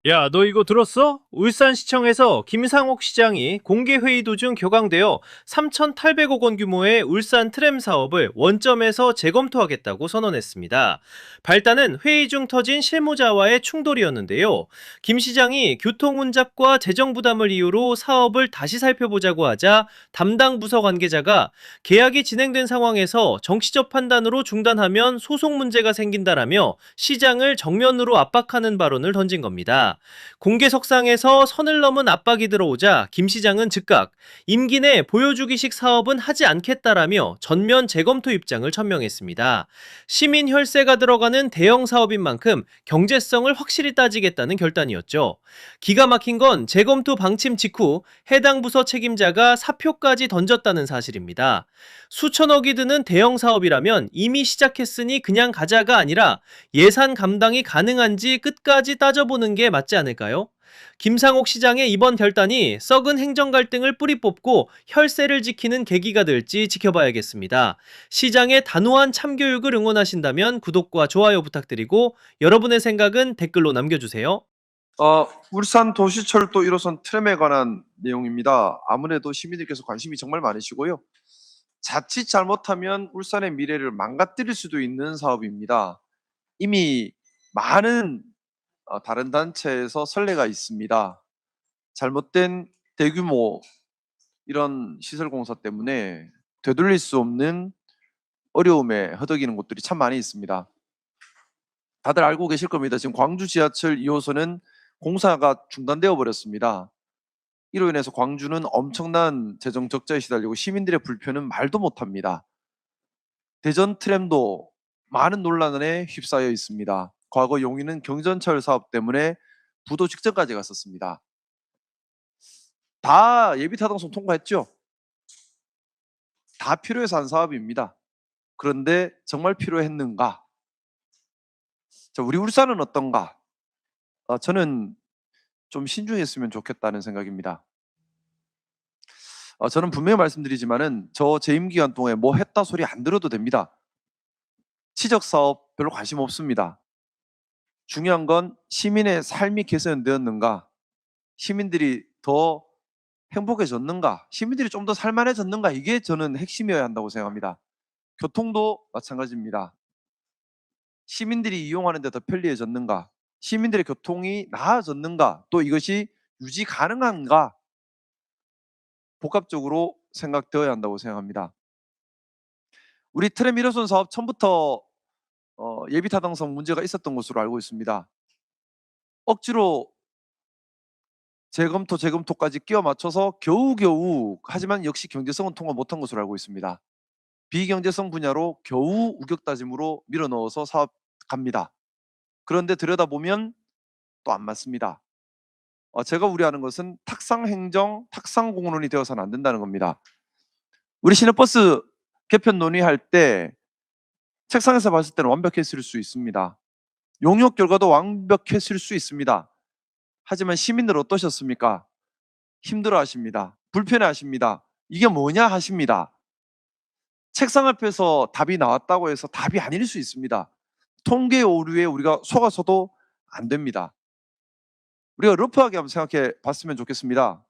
야, 너 이거 들었어? 울산시청에서 김상옥 시장이 공개회의 도중 격앙되어 3,800억 원 규모의 울산 트램 사업을 원점에서 재검토하겠다고 선언했습니다. 발단은 회의 중 터진 실무자와의 충돌이었는데요. 김 시장이 교통 혼잡과 재정 부담을 이유로 사업을 다시 살펴보자고 하자 담당 부서 관계자가 계약이 진행된 상황에서 정치적 판단으로 중단하면 소송 문제가 생긴다라며 시장을 정면으로 압박하는 발언을 던진 겁니다. 공개석상에서 선을 넘은 압박이 들어오자 김 시장은 즉각 임기 내 보여주기식 사업은 하지 않겠다라며 전면 재검토 입장을 천명했습니다. 시민 혈세가 들어가는 대형 사업인 만큼 경제성을 확실히 따지겠다는 결단이었죠. 기가 막힌 건 재검토 방침 직후 해당 부서 책임자가 사표까지 던졌다는 사실입니다. 수천억이 드는 대형 사업이라면 이미 시작했으니 그냥 가자가 아니라 예산 감당이 가능한지 끝까지 따져보는 게 맞지 않을까요? 김상옥 시장의 이번 결단이 썩은 행정 갈등을 뿌리 뽑고 혈세를 지키는 계기가 될지 지켜봐야겠습니다. 시장의 단호한 참교육을 응원하신다면 구독과 좋아요 부탁드리고 여러분의 생각은 댓글로 남겨주세요. 울산 도시철도 1호선 트램에 관한 내용입니다. 아무래도 시민들께서 관심이 정말 많으시고요. 자칫 잘못하면 울산의 미래를 망가뜨릴 수도 있는 사업입니다. 이미 많은 다른 단체에서 선례가 있습니다. 잘못된 대규모 이런 시설 공사 때문에 되돌릴 수 없는 어려움에 허덕이는 곳들이 참 많이 있습니다. 다들 알고 계실 겁니다. 지금 광주 지하철 2호선은 공사가 중단되어 버렸습니다. 이로 인해서 광주는 엄청난 재정 적자에 시달리고 시민들의 불편은 말도 못합니다. 대전 트램도 많은 논란에 휩싸여 있습니다. 과거 용인은 경전철 사업 때문에 부도 직전까지 갔었습니다. 다 예비타당성 통과했죠? 다 필요해서 한 사업입니다. 그런데 정말 필요했는가? 자, 우리 울산은 어떤가? 저는 좀 신중했으면 좋겠다는 생각입니다. 저는 분명히 말씀드리지만은 저 재임 기간 동안에 뭐 했다 소리 안 들어도 됩니다. 치적 사업 별로 관심 없습니다. 중요한 건 시민의 삶이 개선되었는가, 시민들이 더 행복해졌는가, 시민들이 좀 더 살만해졌는가, 이게 저는 핵심이어야 한다고 생각합니다. 교통도 마찬가지입니다. 시민들이 이용하는 데 더 편리해졌는가, 시민들의 교통이 나아졌는가, 또 이것이 유지 가능한가, 복합적으로 생각되어야 한다고 생각합니다. 우리 트램 1호선 사업 처음부터 예비타당성 문제가 있었던 것으로 알고 있습니다. 억지로 재검토까지 끼워 맞춰서 겨우겨우, 하지만 역시 경제성은 통과 못한 것으로 알고 있습니다. 비경제성 분야로 겨우 우격다짐으로 밀어넣어서 사업 갑니다. 그런데 들여다보면 또 안 맞습니다. 제가 우려하는 것은 탁상행정, 탁상공론이 되어서는 안 된다는 겁니다. 우리 시내버스 개편 논의할 때 책상에서 봤을 때는 완벽했을 수 있습니다. 용역 결과도 완벽했을 수 있습니다. 하지만 시민들 어떠셨습니까? 힘들어하십니다. 불편해하십니다. 이게 뭐냐 하십니다. 책상 앞에서 답이 나왔다고 해서 답이 아닐 수 있습니다. 통계 오류에 우리가 속아서도 안 됩니다. 우리가 러프하게 한번 생각해 봤으면 좋겠습니다.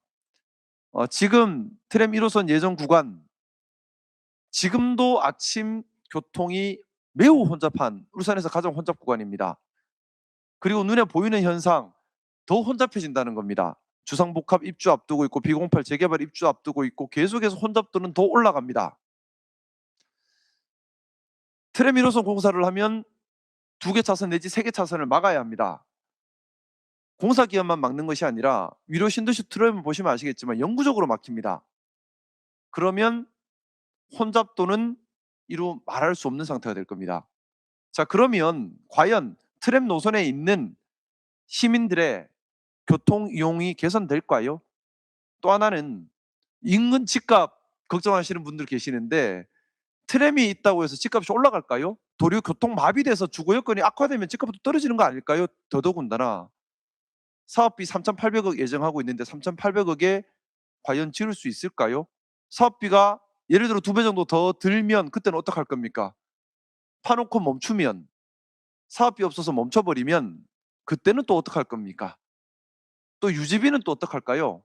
지금 트램 1호선 예정 구간, 지금도 아침 교통이 매우 혼잡한 울산에서 가장 혼잡 구간입니다. 그리고 눈에 보이는 현상, 더 혼잡해진다는 겁니다. 주상복합 입주 앞두고 있고 비공팔 재개발 입주 앞두고 있고 계속해서 혼잡도는 더 올라갑니다. 트램 1호선 공사를 하면 2개 차선 내지 3개 차선을 막아야 합니다. 공사 기간만 막는 것이 아니라 위로 신도시 트램을 보시면 아시겠지만 영구적으로 막힙니다. 그러면 혼잡도는 이루 말할 수 없는 상태가 될 겁니다. 자, 그러면 과연 트램 노선에 있는 시민들의 교통 이용이 개선될까요? 또 하나는 인근 집값 걱정하시는 분들 계시는데 트램이 있다고 해서 집값이 올라갈까요? 도리어 교통 마비돼서 주거 여건이 악화되면 집값도 떨어지는 거 아닐까요? 더더군다나 사업비 3,800억 예정하고 있는데 3,800억에 과연 지을 수 있을까요? 사업비가 예를 들어 2배 정도 더 들면 그때는 어떡할 겁니까? 파놓고 멈추면, 사업비 없어서 멈춰버리면 그때는 또 어떡할 겁니까? 또 유지비는 또 어떡할까요?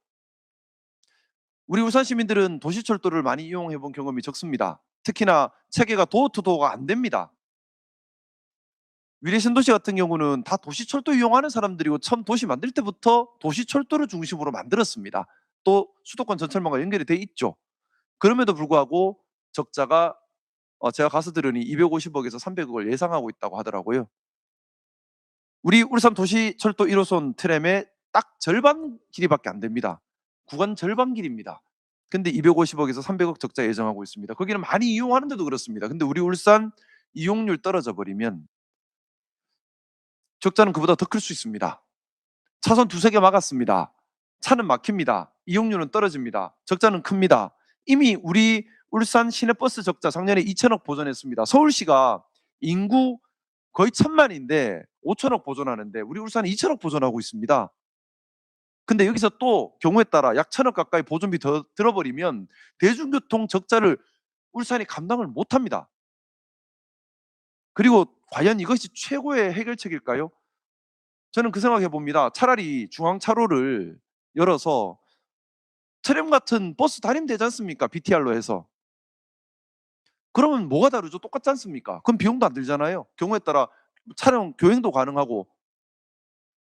우리 울산 시민들은 도시철도를 많이 이용해 본 경험이 적습니다. 특히나 체계가 도어투도어가 안 됩니다. 위례신도시 같은 경우는 다 도시철도 이용하는 사람들이고 처음 도시 만들 때부터 도시철도를 중심으로 만들었습니다. 또 수도권 전철망과 연결이 돼 있죠. 그럼에도 불구하고 적자가 제가 가서 들으니 250억에서 300억을 예상하고 있다고 하더라고요. 우리 울산 도시철도 1호선 트램의 딱 절반 길이밖에 안 됩니다. 구간 절반 길입니다. 근데 250억에서 300억 적자 예정하고 있습니다. 거기는 많이 이용하는데도 그렇습니다. 근데 우리 울산 이용률 떨어져 버리면 적자는 그보다 더 클 수 있습니다. 차선 두세 개 막았습니다. 차는 막힙니다. 이용률은 떨어집니다. 적자는 큽니다. 이미 우리 울산 시내버스 적자 작년에 2천억 보전했습니다. 서울시가 인구 거의 1,000만인데 5천억 보전하는데 우리 울산은 2천억 보전하고 있습니다. 근데 여기서 또 경우에 따라 약 1,000억 가까이 보전비 더 들어버리면 대중교통 적자를 울산이 감당을 못합니다. 그리고 과연 이것이 최고의 해결책일까요? 저는 그 생각해 봅니다. 차라리 중앙차로를 열어서 트램 같은 버스 다니면 되지 않습니까? BTR로 해서. 그러면 뭐가 다르죠? 똑같지 않습니까? 그럼 비용도 안 들잖아요. 경우에 따라 차량 교행도 가능하고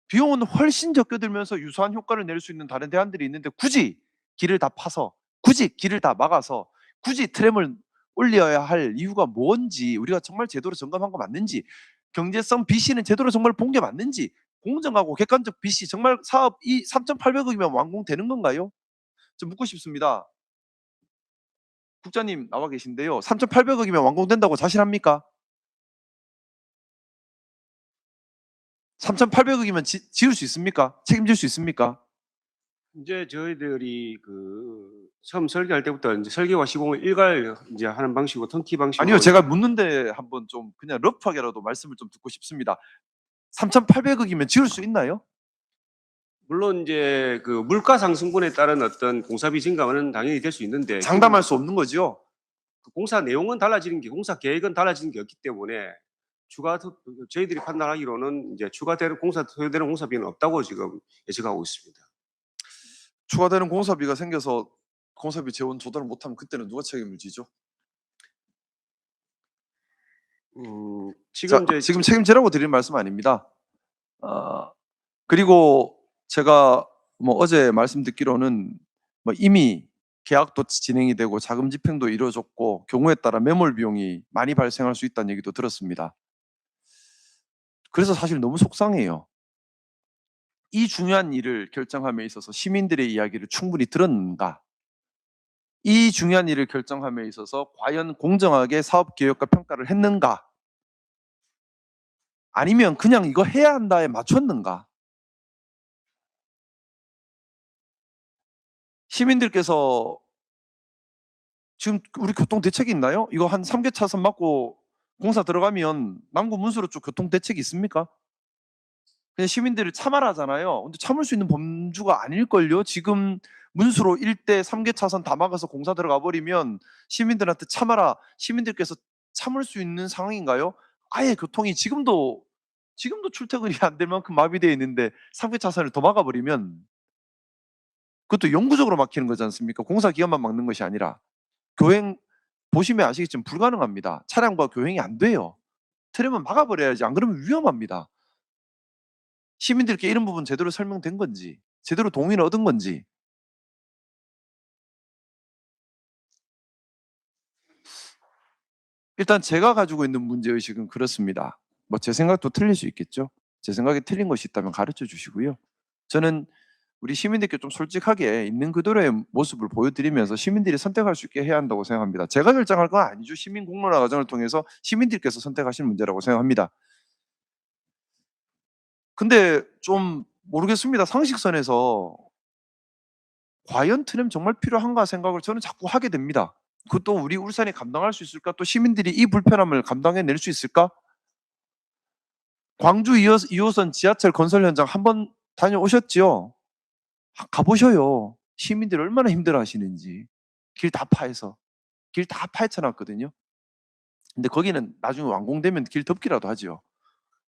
비용은 훨씬 적게 들면서 유사한 효과를 낼 수 있는 다른 대안들이 있는데 굳이 길을 다 파서 굳이 길을 다 막아서 굳이 트램을 올려야 할 이유가 뭔지 우리가 정말 제대로 점검한 거 맞는지 경제성 BC는 제대로 정말 본 게 맞는지 공정하고 객관적 BC 정말 사업 이 3,800억이면 완공되는 건가요? 좀 묻고 싶습니다. 국장님 나와 계신데요. 3,800억이면 완공된다고 자신합니까? 3,800억이면 지을 수 있습니까? 책임질 수 있습니까? 이제 저희들이 처음 설계할 때부터 이제 설계와 시공을 일괄 이제 하는 방식으로 턴키 방식으로. 아니요, 제가 묻는데 한번 좀 그냥 러프하게라도 말씀을 좀 듣고 싶습니다. 3,800억이면 지을 수 있나요? 물론 이제 물가 상승분에 따른 어떤 공사비 증가는 당연히 될 수 있는데 장담할 수 없는 거죠. 그 공사 내용은 달라지는 게 공사 계획은 달라지는 게 없기 때문에 저희들이 판단하기로는 이제 추가되는 소요되는 공사비는 없다고 지금 예측하고 있습니다. 추가되는 공사비가 생겨서 공사비 재원 조달을 못하면 그때는 누가 책임을 지죠? 지금 자, 이제 지금 책임지라고 드리는 말씀 아닙니다. 그리고 제가 뭐 어제 말씀 듣기로는 뭐 이미 계약도 진행이 되고 자금 집행도 이루어졌고 경우에 따라 매몰 비용이 많이 발생할 수 있다는 얘기도 들었습니다. 그래서 사실 너무 속상해요. 이 중요한 일을 결정함에 있어서 시민들의 이야기를 충분히 들었는가? 이 중요한 일을 결정함에 있어서 과연 공정하게 사업 계획과 평가를 했는가? 아니면 그냥 이거 해야 한다에 맞췄는가? 시민들께서 지금 우리 교통 대책이 있나요? 이거 한 3개 차선 막고 공사 들어가면 남구 문수로 쪽 교통 대책이 있습니까? 그냥 시민들을 참아라잖아요. 근데 참을 수 있는 범주가 아닐걸요? 지금 문수로 1대 3개 차선 다 막아서 공사 들어가 버리면 시민들한테 참아라. 시민들께서 참을 수 있는 상황인가요? 아예 교통이 지금도 출퇴근이 안 될 만큼 마비되어 있는데 3개 차선을 더 막아 버리면 그것도 영구적으로 막히는 거지 않습니까? 공사 기간만 막는 것이 아니라 교행 보시면 아시겠지만 불가능합니다. 차량과 교행이 안 돼요. 트램은 막아버려야지. 안 그러면 위험합니다. 시민들께 이런 부분 제대로 설명된 건지, 제대로 동의를 얻은 건지. 일단 제가 가지고 있는 문제의식은 그렇습니다. 뭐 제 생각도 틀릴 수 있겠죠. 제 생각이 틀린 것이 있다면 가르쳐 주시고요. 저는 우리 시민들께 좀 솔직하게 있는 그대로의 모습을 보여드리면서 시민들이 선택할 수 있게 해야 한다고 생각합니다. 제가 결정할 건 아니죠. 시민 공론화 과정을 통해서 시민들께서 선택하시는 문제라고 생각합니다. 근데 좀 모르겠습니다. 상식선에서 과연 트램 정말 필요한가 생각을 저는 자꾸 하게 됩니다. 그것도 우리 울산이 감당할 수 있을까? 또 시민들이 이 불편함을 감당해낼 수 있을까? 광주 2호선 지하철 건설 현장 한번 다녀오셨죠? 가보셔요. 시민들이 얼마나 힘들어하시는지. 길 다 파해서. 길 다 파헤쳐놨거든요. 근데 거기는 나중에 완공되면 길 덮기라도 하죠.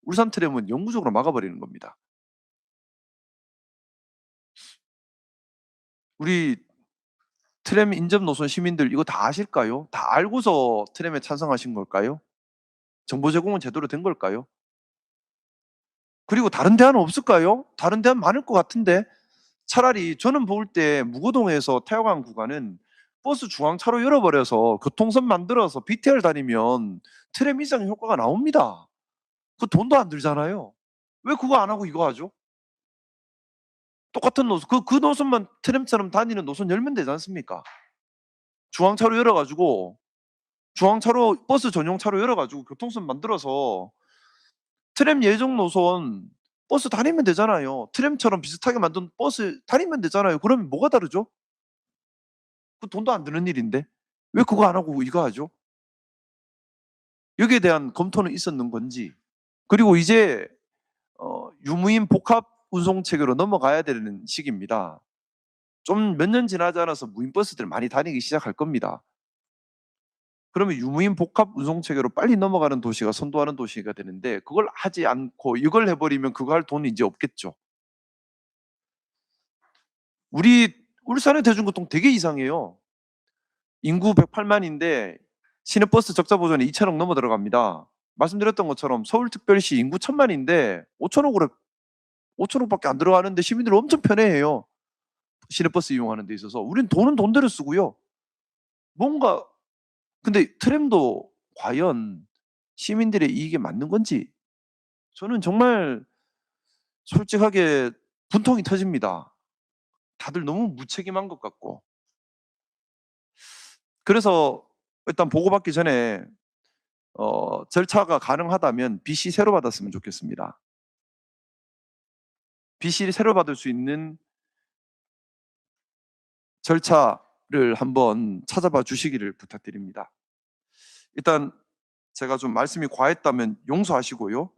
울산 트램은 영구적으로 막아버리는 겁니다. 우리 트램 인접 노선 시민들 이거 다 아실까요? 다 알고서 트램에 찬성하신 걸까요? 정보 제공은 제대로 된 걸까요? 그리고 다른 대안은 없을까요? 다른 대안 많을 것 같은데 차라리 저는 볼 때 무고동에서 태화강 구간은 버스 중앙차로 열어버려서 교통선 만들어서 BTR 다니면 트램 이상 효과가 나옵니다. 그 돈도 안 들잖아요. 왜 그거 안 하고 이거 하죠? 똑같은 노선, 그 노선만 트램처럼 다니는 노선 열면 되지 않습니까? 중앙차로 열어가지고 중앙차로 버스 전용차로 열어가지고 교통선 만들어서 트램 예정 노선 버스 다니면 되잖아요. 트램처럼 비슷하게 만든 버스 다니면 되잖아요. 그러면 뭐가 다르죠? 그 돈도 안 드는 일인데 왜 그거 안 하고 이거 하죠? 여기에 대한 검토는 있었는 건지. 그리고 이제 유무인 복합 운송 체계로 넘어가야 되는 시기입니다. 좀 몇 년 지나지 않아서 무인 버스들 많이 다니기 시작할 겁니다. 그러면 유무인 복합 운송 체계로 빨리 넘어가는 도시가 선도하는 도시가 되는데 그걸 하지 않고 이걸 해버리면 그거 할 돈이 이제 없겠죠. 우리 울산의 대중교통 되게 이상해요. 인구 108만인데 시내버스 적자 보전에 2천억 넘어 들어갑니다. 말씀드렸던 것처럼 서울특별시 인구 1,000만인데 5천억밖에 안 들어가는데 시민들 엄청 편해해요. 시내버스 이용하는 데 있어서 우린 돈은 돈대로 쓰고요. 뭔가 근데 트램도 과연 시민들의 이익에 맞는 건지 저는 정말 솔직하게 분통이 터집니다. 다들 너무 무책임한 것 같고. 그래서 일단 보고받기 전에 절차가 가능하다면 BC 새로 받았으면 좋겠습니다. BC 새로 받을 수 있는 절차를 한번 찾아봐 주시기를 부탁드립니다. 일단 제가 좀 말씀이 과했다면 용서하시고요.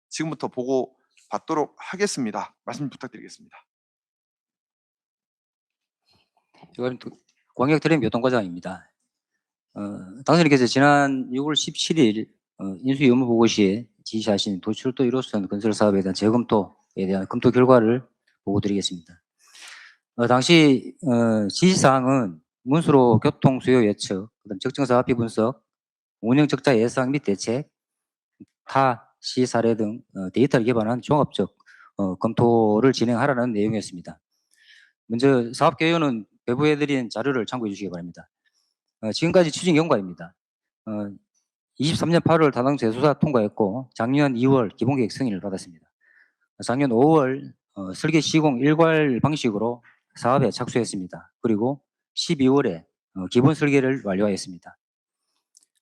지금부터 보고 받도록 하겠습니다. 말씀 부탁드리겠습니다. 이건 광역 트램 교통과장입니다. 당선인께서 지난 6월 17일 인수 의무 보고 시에 지시하신 도출도 1호선 건설 사업에 대한 재검토에 대한 검토 결과를 보고 드리겠습니다. 당시 지시사항은 문수로 교통 수요 예측, 그다음 적정사 합의 분석, 운영 적자 예상 및 대책, 타 시 사례 등 데이터를 기반한 종합적 검토를 진행하라는 내용이었습니다. 먼저 사업 개요는 배부해드린 자료를 참고해 주시기 바랍니다. 지금까지 추진 경과입니다. 23년 8월 다당 재조사 통과했고 작년 2월 기본계획 승인을 받았습니다. 작년 5월 설계 시공 일괄 방식으로 사업에 착수했습니다. 그리고 12월에 기본 설계를 완료하였습니다.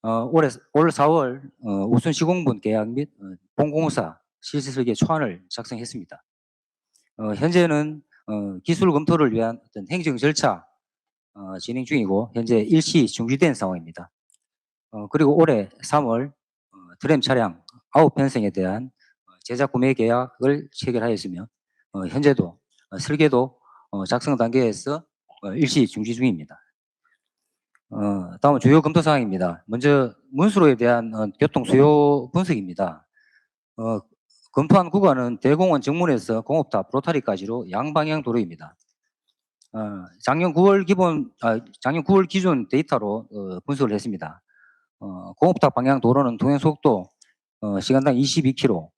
올 4월 우선 시공분 계약 및 본공사 실시 설계 초안을 작성했습니다. 현재는 기술 검토를 위한 어떤 행정 절차 진행 중이고 현재 일시 중지된 상황입니다. 그리고 올해 3월 트램 차량 9편성에 대한 제작 구매 계약을 체결하였으며 현재도 설계도 작성 단계에서 일시 중지 중입니다. 다음은 주요 검토 사항입니다. 먼저 문수로에 대한 교통 수요 분석입니다. 검토한 구간은 대공원 정문에서 공업탑 로타리까지로 양방향 도로입니다. 작년 9월 기준 데이터로 분석을 했습니다. 공업탑 방향 도로는 동행 속도 시간당 22km,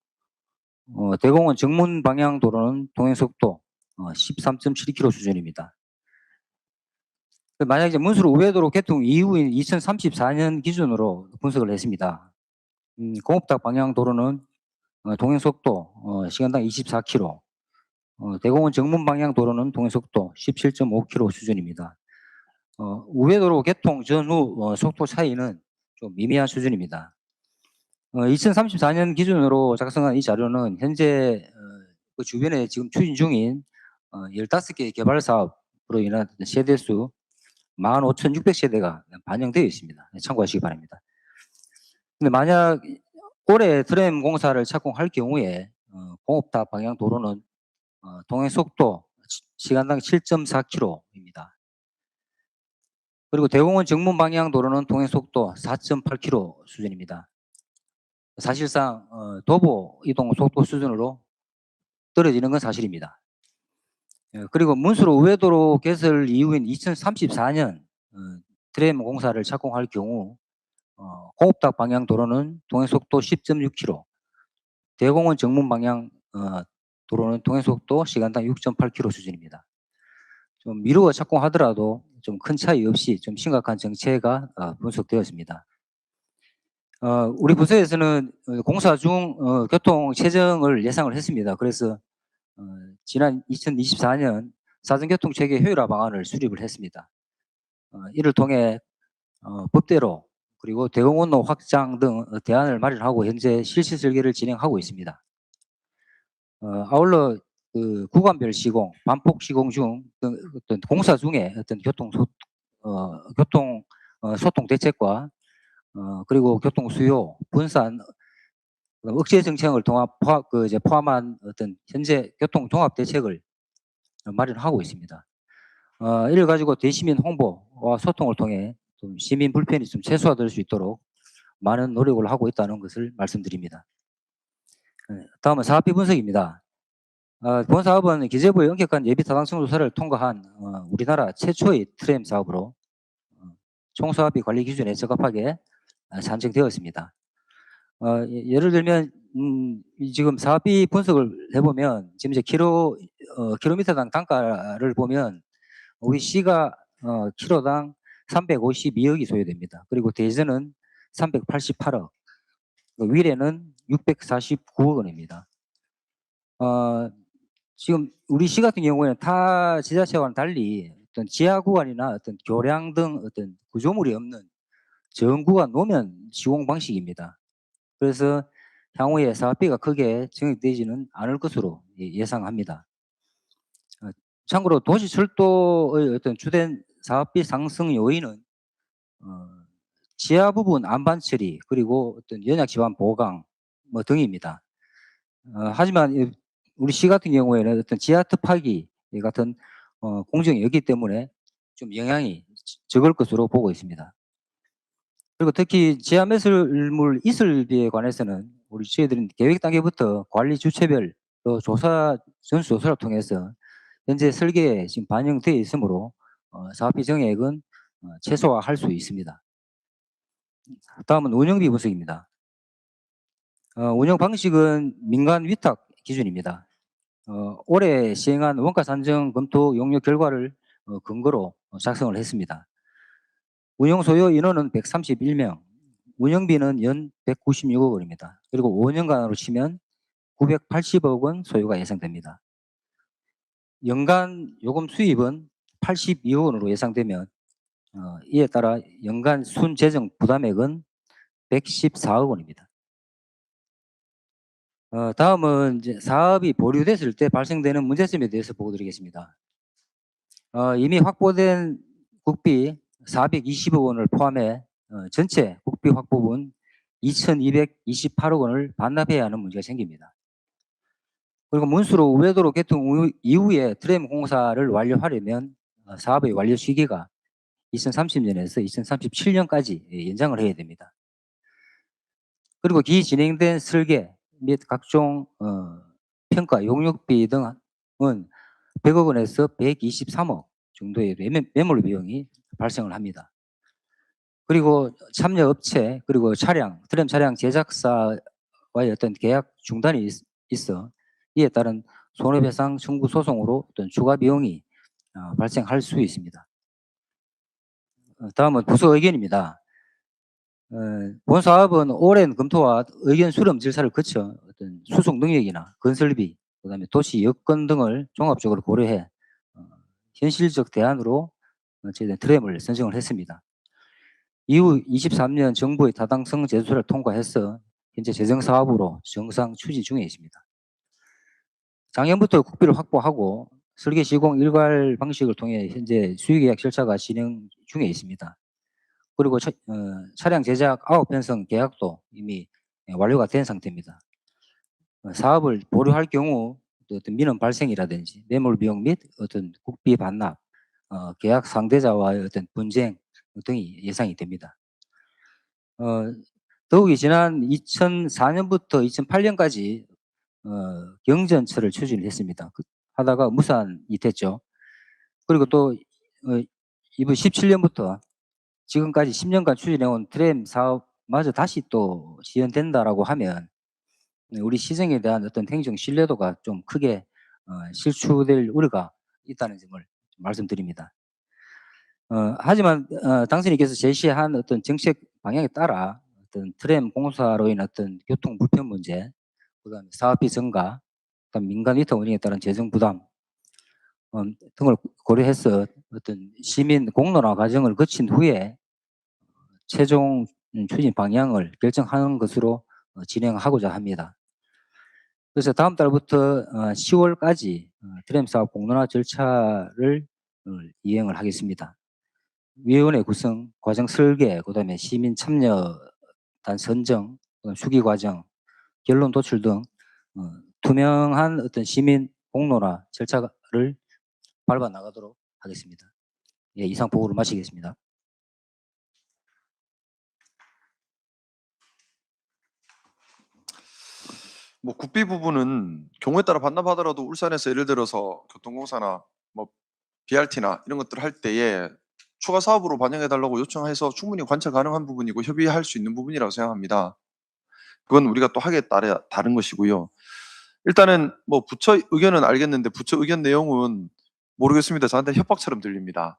대공원 정문 방향 도로는 동행 속도 13.72km 수준입니다. 만약 이제 문수로 우회도로 개통 이후인 2034년 기준으로 분석을 했습니다. 공업탑 방향 도로는 동행 속도 시간당 24km, 대공원 정문 방향 도로는 동행 속도 17.5km 수준입니다. 우회도로 개통 전후 속도 차이는 좀 미미한 수준입니다. 2034년 기준으로 작성한 이 자료는 현재 그 주변에 지금 추진 중인 15개 개발 사업으로 인한 세대수 15,600세대가 반영되어 있습니다. 참고하시기 바랍니다. 근데 만약 올해 트램 공사를 착공할 경우에 공업탑 방향 도로는 동행 속도 시간당 7.4km입니다. 그리고 대공원 정문 방향 도로는 동행 속도 4.8km 수준입니다. 사실상 도보 이동 속도 수준으로 떨어지는 건 사실입니다. 그리고 문수로 우회도로 개설 이후인 2034년 트램 공사를 착공할 경우 공업닥 방향 도로는 동행속도 10.6km, 대공원 정문 방향 도로는 동행속도 시간당 6.8km 수준입니다. 좀 미루어 착공하더라도 좀 큰 차이 없이 좀 심각한 정체가 분석되었습니다. 우리 부서에서는 공사 중 교통 체증을 예상을 했습니다. 그래서 지난 2024년 사전교통체계 효율화 방안을 수립을 했습니다. 이를 통해 법대로 그리고 대공원로 확장 등 대안을 마련하고 현재 실시 설계를 진행하고 있습니다. 아울러 그 구간별 시공, 반복 시공 중 어떤 공사 중에 어떤 교통 소통 대책과 그리고 교통 수요 분산 억제 정책을 포함한 어떤 현재 교통 종합 대책을 마련하고 있습니다. 이를 가지고 대시민 홍보와 소통을 통해 좀 시민 불편이 좀 최소화될 수 있도록 많은 노력을 하고 있다는 것을 말씀드립니다. 다음은 사업비 분석입니다. 본 사업은 기재부의 엄격한 예비 타당성 조사를 통과한 우리나라 최초의 트램 사업으로 총사업비 관리 기준에 적합하게 산정되었습니다. 예를 들면 지금 사업비 분석을 해보면 지금 이제 킬로미터당 단가를 보면 우리 시가 킬로당 352억이 소요됩니다. 그리고 대전은 388억, 위례는 649억 원입니다. 지금 우리 시 같은 경우에는 타 지자체와는 달리 어떤 지하 구간이나 어떤 교량 등 어떤 구조물이 없는 저음구간 노면 시공 방식입니다. 그래서 향후에 사업비가 크게 증액되지는 않을 것으로 예상합니다. 참고로 도시철도의 어떤 주된 사업비 상승 요인은 지하 부분 안반 처리 그리고 어떤 연약 지반 보강 뭐 등입니다. 하지만 우리 시 같은 경우에는 어떤 지하 특파기 같은 공정이 없기 때문에 좀 영향이 적을 것으로 보고 있습니다. 그리고 특히 지하 매설물 이설비에 관해서는 우리 저희들은 계획 단계부터 관리 주체별 또 전수조사를 통해서 현재 설계에 지금 반영되어 있으므로 사업비 정액은 최소화할 수 있습니다. 다음은 운영비 분석입니다. 운영 방식은 민간 위탁 기준입니다. 올해 시행한 원가 산정 검토 용역 결과를 근거로 작성을 했습니다. 운영 소요 인원은 131명, 운영비는 연 196억 원입니다. 그리고 5년간으로 치면 980억 원 소요가 예상됩니다. 연간 요금 수입은 82억 원으로 예상되면 이에 따라 연간 순재정 부담액은 114억 원입니다. 다음은 이제 사업이 보류됐을 때 발생되는 문제점에 대해서 보고 드리겠습니다. 이미 확보된 국비 420억 원을 포함해 전체 국비 확보분 2,228억 원을 반납해야 하는 문제가 생깁니다. 그리고 문수로 우회도로 개통 이후에 트램 공사를 완료하려면 사업의 완료 시기가 2030년에서 2037년까지 연장을 해야 됩니다. 그리고 기진행된 설계 및 각종 평가, 용역비 등은 100억 원에서 123억 정도의 매몰 비용이 발생을 합니다. 그리고 참여 업체 그리고 트램 차량 제작사와의 어떤 계약 중단이 있어 이에 따른 손해배상 청구 소송으로 어떤 추가 비용이 발생할 수 있습니다. 다음은 부서 의견입니다. 본 사업은 오랜 검토와 의견 수렴 절차를 거쳐 어떤 수송 능력이나 건설비, 그다음에 도시 여건 등을 종합적으로 고려해 현실적 대안으로 저희는 트램을 선정을 했습니다. 이후 23년 정부의 타당성 제도를 통과해서 현재 재정 사업으로 정상 추진 중에 있습니다. 작년부터 국비를 확보하고 설계 시공 일괄 방식을 통해 현재 수의계약 절차가 진행 중에 있습니다. 그리고 차량 제작 아웃 편성 계약도 이미 완료가 된 상태입니다. 사업을 보류할 경우 어떤 민원 발생이라든지 매몰 비용 및 어떤 국비 반납, 계약 상대자와의 어떤 분쟁 등이 예상이 됩니다. 더욱이 지난 2004년부터 2008년까지 경전처를 추진을 했습니다. 하다가 무산이 됐죠. 그리고 또 이번 17년부터 지금까지 10년간 추진해온 트램 사업마저 다시 또 지연된다라고 하면 우리 시정에 대한 어떤 행정 신뢰도가 좀 크게 실추될 우려가 있다는 점을 말씀드립니다. 하지만 당선인께서 제시한 어떤 정책 방향에 따라 어떤 트램 공사로 인한 어떤 교통 불편 문제, 그다음에 사업비 증가, 그다음 민간 위탁 운영에 따른 재정 부담 등을 고려해서 어떤 시민 공론화 과정을 거친 후에 최종 추진 방향을 결정하는 것으로 진행하고자 합니다. 그래서 다음 달부터 10월까지 트램 사업 공론화 절차를 이행을 하겠습니다. 위원회 구성, 과정 설계, 그다음에 시민 참여단 선정, 수기 과정, 결론 도출 등 투명한 어떤 시민 공론화 절차를 밟아 나가도록 하겠습니다. 예, 이상 보고를 마치겠습니다. 뭐 국비 부분은 경우에 따라 반납하더라도 울산에서 예를 들어서 교통공사나 뭐 BRT나 이런 것들 할 때에 추가 사업으로 반영해 달라고 요청해서 충분히 관찰 가능한 부분이고 협의할 수 있는 부분이라고 생각합니다. 그건 우리가 또 하기에 따라 다른 것이고요. 일단은 뭐 부처 의견은 알겠는데 부처 의견 내용은 모르겠습니다. 저한테 협박처럼 들립니다.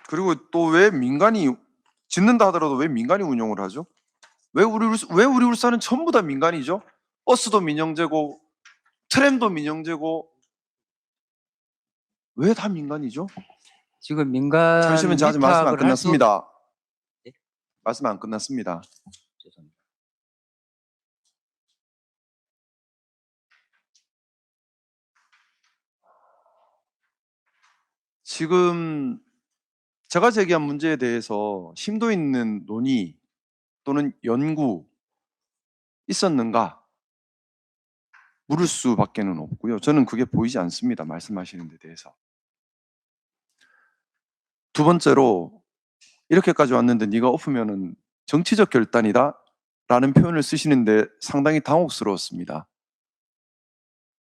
그리고 또 왜 민간이 짓는다 하더라도 왜 민간이 운영을 하죠? 왜 우리 울산은 전부 다 민간이죠? 버스도 민영제고 트램도 민영제고 왜 다 민간이죠? 지금 민간 잠시만요. 저 아직 말씀 안 위탁을 할 수- 끝났습니다. 예? 말씀 안 끝났습니다. 죄송합니다. 지금 제가 제기한 문제에 대해서 심도 있는 논의 또는 연구 있었는가? 물을 수밖에는 없고요. 저는 그게 보이지 않습니다. 말씀하시는 데 대해서. 두 번째로 이렇게까지 왔는데 네가 엎으면은 정치적 결단이다 라는 표현을 쓰시는데 상당히 당혹스러웠습니다.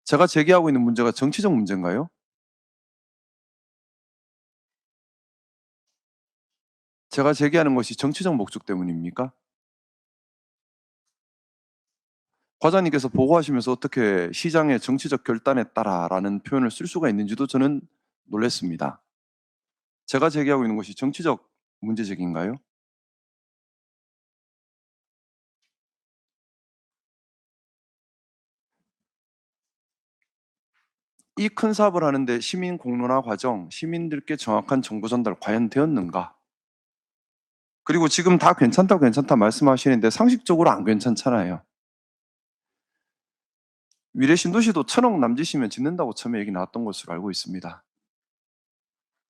제가 제기하고 있는 문제가 정치적 문제인가요? 제가 제기하는 것이 정치적 목적 때문입니까? 과장님께서 보고하시면서 어떻게 시장의 정치적 결단에 따라라는 표현을 쓸 수가 있는지도 저는 놀랐습니다. 제가 제기하고 있는 것이 정치적 문제적인가요? 이 큰 사업을 하는데 시민 공론화 과정, 시민들께 정확한 정보 전달 과연 되었는가? 그리고 지금 다 괜찮다 말씀하시는데 상식적으로 안 괜찮잖아요. 미래 신도시도 1,000억 남짓이면 짓는다고 처음에 얘기 나왔던 것으로 알고 있습니다.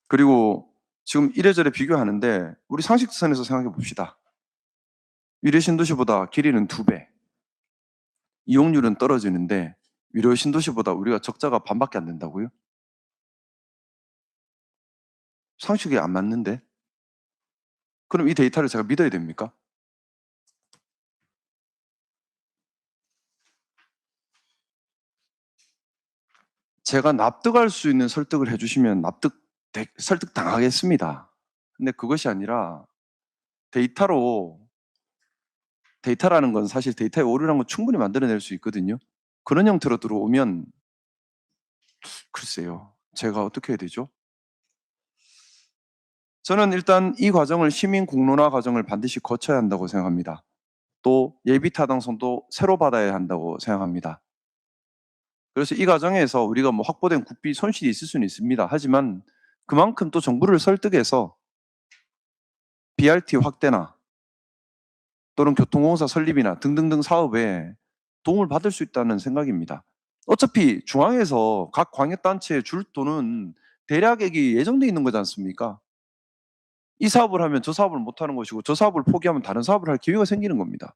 그리고 지금 이래저래 비교하는데 우리 상식선에서 생각해 봅시다. 미래 신도시보다 길이는 2배, 이용률은 떨어지는데 미래 신도시보다 우리가 적자가 반밖에 안 된다고요? 상식이 안 맞는데? 그럼 이 데이터를 제가 믿어야 됩니까? 제가 납득할 수 있는 설득을 해주시면 설득 당하겠습니다. 근데 그것이 아니라 데이터라는 건 사실 데이터에 오류라는 건 충분히 만들어낼 수 있거든요. 그런 형태로 들어오면 글쎄요. 제가 어떻게 해야 되죠? 저는 일단 이 과정을 시민 공론화 과정을 반드시 거쳐야 한다고 생각합니다. 또 예비 타당성도 새로 받아야 한다고 생각합니다. 그래서 이 과정에서 우리가 뭐 확보된 국비 손실이 있을 수는 있습니다. 하지만 그만큼 또 정부를 설득해서 BRT 확대나 또는 교통공사 설립이나 등등등 사업에 도움을 받을 수 있다는 생각입니다. 어차피 중앙에서 각 광역단체에 줄 돈은 대략액이 예정돼 있는 거지 않습니까? 이 사업을 하면 저 사업을 못 하는 것이고 저 사업을 포기하면 다른 사업을 할 기회가 생기는 겁니다.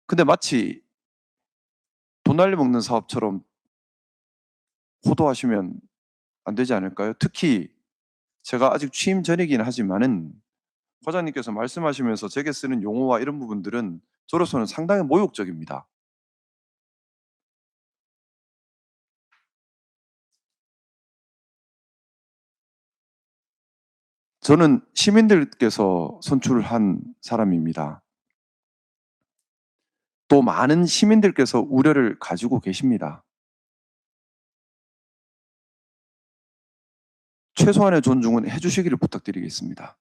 근데 마치 돈 날려먹는 사업처럼 호도하시면 안 되지 않을까요? 특히 제가 아직 취임 전이긴 하지만은 과장님께서 말씀하시면서 제게 쓰는 용어와 이런 부분들은 저로서는 상당히 모욕적입니다. 저는 시민들께서 선출한 사람입니다. 또 많은 시민들께서 우려를 가지고 계십니다. 최소한의 존중은 해주시기를 부탁드리겠습니다.